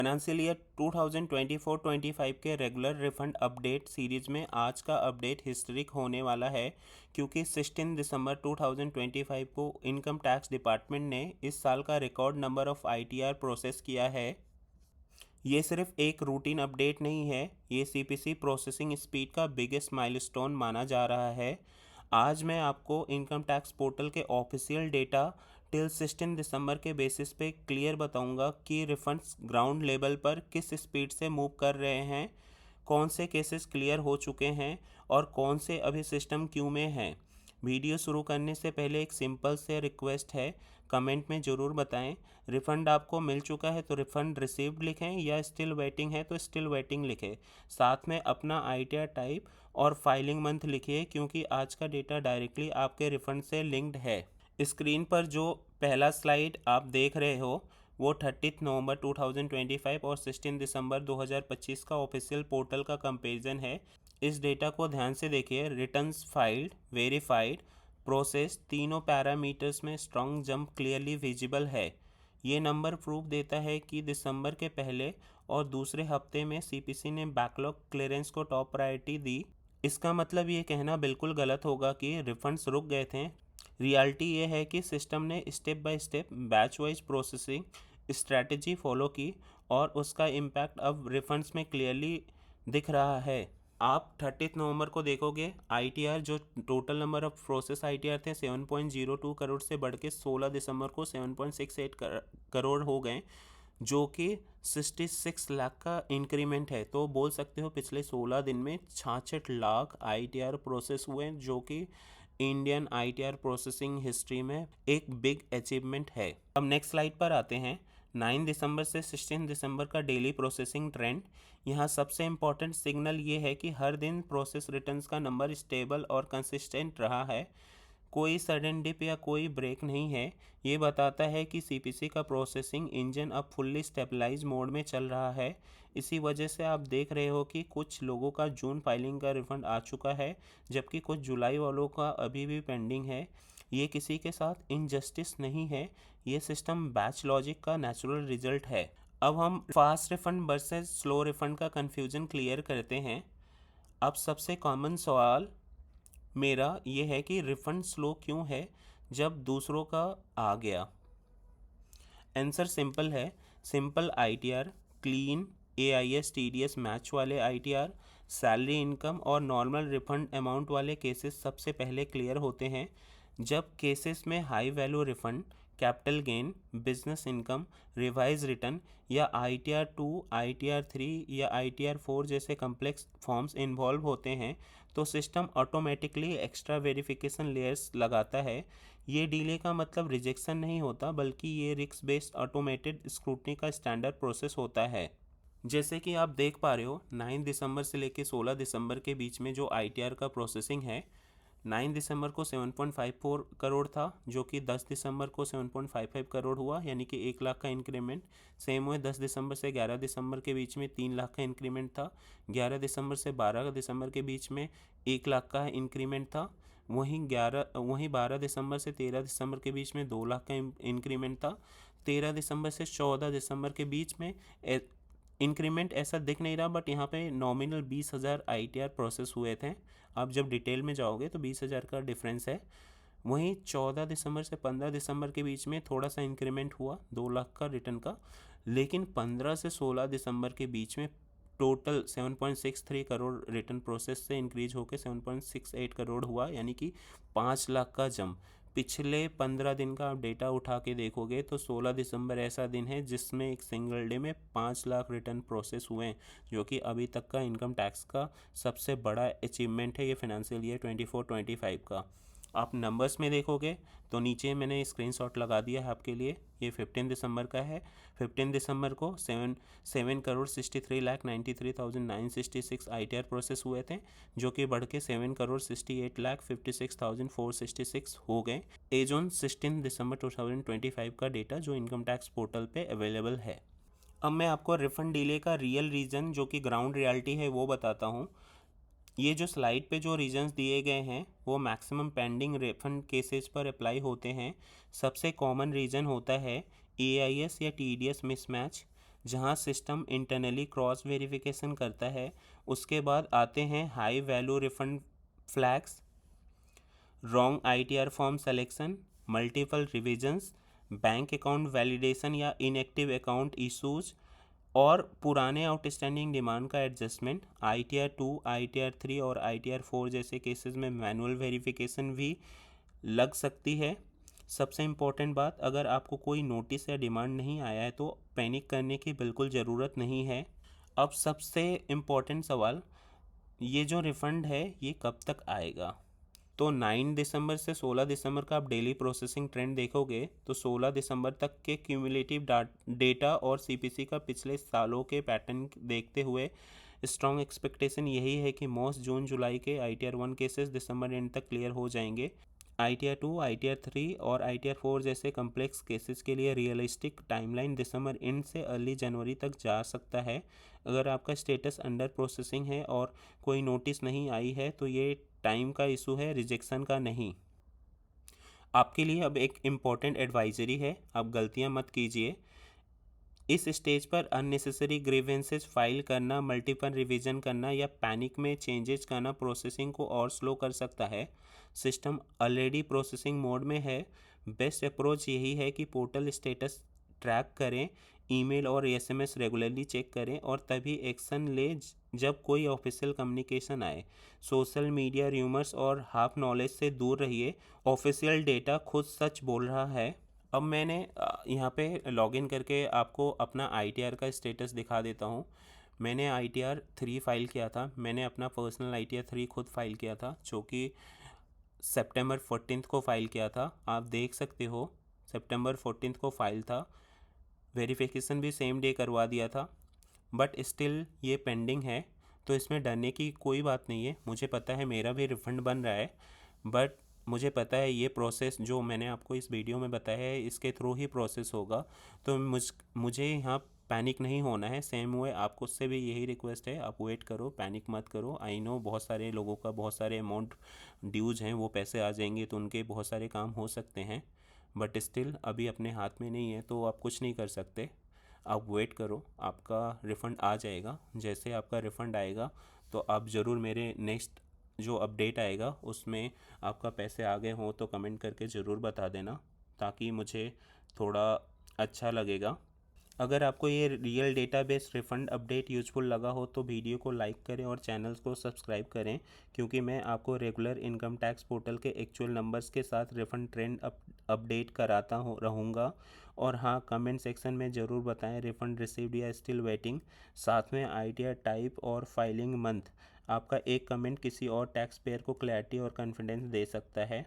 Financial year 2024-25 के regular refund update series में आज का अपडेट हिस्टोरिक होने वाला है, क्योंकि 16 दिसंबर 2025 को इनकम टैक्स डिपार्टमेंट ने इस साल का record number of ITR process किया है। ये सिर्फ एक रूटीन अपडेट नहीं है, ये सीपीसी प्रोसेसिंग स्पीड का बिगेस्ट माइलस्टोन माना जा रहा है। आज मैं आपको इनकम टैक्स पोर्टल के ऑफिशियल डेटा टिल 16 दिसंबर के बेसिस पे क्लियर बताऊंगा कि रिफंड्स ग्राउंड लेवल पर किस स्पीड से मूव कर रहे हैं, कौन से केसेस क्लियर हो चुके हैं और कौन से अभी सिस्टम क्यू में हैं। वीडियो शुरू करने से पहले एक सिंपल से रिक्वेस्ट है, कमेंट में ज़रूर बताएं रिफ़ंड आपको मिल चुका है तो रिफ़ंड रिसीव्ड लिखें, या स्टिल वेटिंग है तो स्टिल वेटिंग लिखें। साथ में अपना आईटीआर टाइप और फाइलिंग मंथ लिखिए, क्योंकि आज का डेटा डायरेक्टली आपके रिफ़ंड से लिंक्ड है। स्क्रीन पर जो पहला स्लाइड आप देख रहे हो वो 30 नवंबर 2025 और 16 दिसंबर 2025 का ऑफिशियल पोर्टल का कंपैरिजन है। इस डेटा को ध्यान से देखिए। रिटर्न्स फाइल्ड, वेरीफाइड, प्रोसेस, तीनों पैरामीटर्स में स्ट्रॉन्ग जंप क्लियरली विजिबल है। ये नंबर प्रूफ देता है कि दिसंबर के पहले और दूसरे हफ्ते में सीपीसी ने बैकलॉग क्लियरेंस को टॉप प्रायोरिटी दी। इसका मतलब ये कहना बिल्कुल गलत होगा कि रिफंड्स रुक गए थे। रियलिटी ये है कि सिस्टम ने step by step batch wise processing strategy follow की और उसका इम्पैक्ट अब रिफंड्स में क्लियरली दिख रहा है। आप 30 नवंबर को देखोगे आईटीआर, जो total number of process ITR थे 7.02 करोड़ से बढ़ के 16 दिसंबर को 7.68 करोड़ हो गए, जो कि 66 लाख का इंक्रीमेंट है। तो बोल सकते हो पिछले 16 दिन में 66 लाख आईटीआर प्रोसेस हुए, जो कि इंडियन आईटीआर प्रोसेसिंग हिस्ट्री में एक बिग अचीवमेंट है। अब नेक्स्ट स्लाइड पर आते हैं। 9 दिसंबर से 16 दिसंबर का डेली प्रोसेसिंग ट्रेंड। यहाँ सबसे इम्पॉर्टेंट सिग्नल ये है कि हर दिन प्रोसेस रिटर्न्स का नंबर स्टेबल और कंसिस्टेंट रहा है। कोई सडन डिप या कोई ब्रेक नहीं है। ये बताता है कि सीपीसी का प्रोसेसिंग इंजन अब फुल्ली स्टेबलाइज मोड में चल रहा है। इसी वजह से आप देख रहे हो कि कुछ लोगों का जून फाइलिंग का रिफंड आ चुका है, जबकि कुछ जुलाई वालों का अभी भी पेंडिंग है। ये किसी के साथ इनजस्टिस नहीं है, ये सिस्टम बैच लॉजिक का नेचुरल रिजल्ट है। अब हम fast refund versus slow refund का कन्फ्यूजन क्लियर करते हैं। अब सबसे कॉमन सवाल मेरा ये है कि रिफंड स्लो क्यों है जब दूसरों का आ गया। आंसर सिंपल है। Simple ITR, clean AIS TDS match वाले आईटीआर, सैलरी इनकम और नॉर्मल रिफंड अमाउंट वाले केसेस सबसे पहले क्लियर होते हैं। जब केसेस में high value refund, capital gain, business income, revise return या आईटीआर 2, आईटीआर 3 या आईटीआर 4 जैसे कम्प्लेक्स फॉर्म्स इन्वॉल्व होते हैं, तो system automatically extra verification layers लगाता है। ये डिले का मतलब रिजेक्शन नहीं होता, बल्कि ये रिस्क बेस्ड ऑटोमेटेड स्क्रूटनी का स्टैंडर्ड प्रोसेस होता है। जैसे कि आप देख पा रहे हो, 9 दिसंबर से लेकर 16 दिसंबर के बीच में जो आईटीआर का प्रोसेसिंग है, 9 दिसंबर को 7.54 करोड़ था, जो कि 10 दिसंबर को 7.55 करोड़ हुआ, यानी कि 1 लाख का इंक्रीमेंट। सेम हुए 10 दिसंबर से 11 दिसंबर के बीच में 3 लाख का इंक्रीमेंट था। 11 दिसंबर से 12 दिसंबर के बीच में 1 लाख का इंक्रीमेंट था। वहीं 12 दिसंबर से 13 दिसंबर के बीच में 2 लाख का इंक्रीमेंट था। 13 दिसंबर से 14 दिसंबर के बीच में इंक्रीमेंट ऐसा दिख नहीं रहा, बट यहाँ पे नॉमिनल 20,000 आईटीआर प्रोसेस हुए थे। आप जब डिटेल में जाओगे तो 20,000 का डिफरेंस है। वहीं 14 दिसंबर से 15 दिसंबर के बीच में थोड़ा सा इंक्रीमेंट हुआ 2 लाख का रिटर्न का, लेकिन 15 से 16 दिसंबर के बीच में टोटल 7.63 करोड़ रिटर्न प्रोसेस से इंक्रीज होकर 7.68 करोड़ हुआ, यानी कि 5 लाख का जंप। पिछले 15 दिन का आप डेटा उठा के देखोगे तो 16 दिसंबर ऐसा दिन है जिसमें एक सिंगल डे में 5 लाख रिटर्न प्रोसेस हुए हैं, जो कि अभी तक का इनकम टैक्स का सबसे बड़ा अचीवमेंट है ये फाइनेंशियल ईयर 24-25 का। आप नंबर्स में देखोगे तो नीचे मैंने स्क्रीनशॉट लगा दिया है आपके लिए। ये 15 दिसंबर का है। 15 दिसंबर को 7 करोड़ 63 लाख 93,966 आईटीआर प्रोसेस हुए थे, जो कि बढ़ के 7 करोड़ 68 लाख 56,466 हो गए एज ऑन 16 दिसंबर 2025 का डेटा, जो इनकम टैक्स पोर्टल पे अवेलेबल है। अब मैं आपको रिफंड डिले का रियल रीज़न, जो कि ग्राउंड रियलिटी है, वो बताता हूँ। ये जो स्लाइड पे जो रीजंस दिए गए हैं वो मैक्सिमम पेंडिंग रिफंड केसेस पर अप्लाई होते हैं। सबसे कॉमन रीज़न होता है एआईएस या टीडीएस मिसमैच। जहां सिस्टम इंटरनली क्रॉस वेरिफिकेशन करता है। उसके बाद आते हैं high value refund flags, wrong ITR form selection, multiple revisions, bank account validation या इनएक्टिव अकाउंट इशूज, और पुराने आउटस्टैंडिंग डिमांड का एडजस्टमेंट। ITR 2, ITR 3 और ITR 4 जैसे केसेस में मैनुअल वेरिफिकेशन भी लग सकती है। सबसे इम्पोर्टेंट बात, अगर आपको कोई नोटिस या डिमांड नहीं आया है तो पैनिक करने की बिल्कुल ज़रूरत नहीं है। अब सबसे इम्पोर्टेंट सवाल, ये जो रिफ़ंड है ये कब तक आएगा? तो 9 दिसंबर से 16 दिसंबर का आप डेली प्रोसेसिंग ट्रेंड देखोगे तो 16 दिसंबर तक के क्यूमुलेटिव डेटा और CPC का पिछले सालों के पैटर्न देखते हुए स्ट्रॉन्ग एक्सपेक्टेशन यही है कि मोस्ट जून जुलाई के ITR 1 केसेस दिसंबर एंड तक क्लियर हो जाएंगे। ITR 2, ITR 3 और ITR 4 जैसे कम्प्लेक्स केसेस के लिए रियलिस्टिक टाइमलाइन दिसंबर एंड से अर्ली जनवरी तक जा सकता है। अगर आपका स्टेटस अंडर प्रोसेसिंग है और कोई नोटिस नहीं आई है तो ये टाइम का इशू है, रिजेक्शन का नहीं। आपके लिए अब एक इम्पॉर्टेंट एडवाइजरी है, आप गलतियां मत कीजिए। इस स्टेज पर अननेसेसरी ग्रीवेंसेस फाइल करना, मल्टीपल रिवीजन करना या पैनिक में चेंजेस करना प्रोसेसिंग को और स्लो कर सकता है। सिस्टम ऑलरेडी प्रोसेसिंग मोड में है। बेस्ट अप्रोच यही है कि पोर्टल स्टेटस ट्रैक करें, ईमेल और SMS रेगुलरली चेक करें और तभी एक्शन लें जब कोई ऑफिशियल कम्युनिकेशन आए। सोशल मीडिया र्यूमर्स और हाफ नॉलेज से दूर रहिए, ऑफिशियल डेटा खुद सच बोल रहा है। अब मैंने यहाँ पे लॉगिन करके आपको अपना ITR का स्टेटस दिखा देता हूँ। मैंने ITR 3 फाइल किया था, मैंने अपना पर्सनल ITR 3 खुद फाइल किया था जो कि सितंबर 14 को फाइल किया था। आप देख सकते हो सितंबर 14 को फाइल था, वेरिफिकेशन भी सेम डे करवा दिया था, बट स्टिल ये पेंडिंग है। तो इसमें डरने की कोई बात नहीं है। मुझे पता है मेरा भी रिफ़ंड बन रहा है, बट मुझे पता है ये प्रोसेस जो मैंने आपको इस वीडियो में बताया है इसके थ्रू ही प्रोसेस होगा। तो मुझे यहाँ पैनिक नहीं होना है। सेम हुए आपको उससे भी यही रिक्वेस्ट है, आप वेट करो, पैनिक मत करो। आई नो बहुत सारे लोगों का बहुत सारे अमाउंट ड्यूज हैं, वो पैसे आ जाएंगे तो उनके बहुत सारे काम हो सकते हैं, बट स्टिल अभी अपने हाथ में नहीं है तो आप कुछ नहीं कर सकते। आप वेट करो, आपका रिफ़ंड आ जाएगा। जैसे आपका रिफ़ंड आएगा तो आप ज़रूर मेरे नेक्स्ट जो अपडेट आएगा उसमें आपका पैसे आ गए हों तो कमेंट करके ज़रूर बता देना, ताकि मुझे थोड़ा अच्छा लगेगा। अगर आपको ये real database refund update useful लगा हो तो वीडियो को लाइक करें और चैनल्स को सब्सक्राइब करें, क्योंकि मैं आपको रेगुलर इनकम टैक्स पोर्टल के एक्चुअल नंबर्स के साथ रिफ़ंड ट्रेंड अपडेट कराता रहूँगा। और हाँ, कमेंट सेक्शन में ज़रूर बताएं रिफ़ंड रिसीव्ड या स्टिल वेटिंग। साथ में ITR टाइप और फाइलिंग मंथ। आपका एक कमेंट किसी और टैक्स पेयर को क्लैरिटी और कॉन्फिडेंस दे सकता है।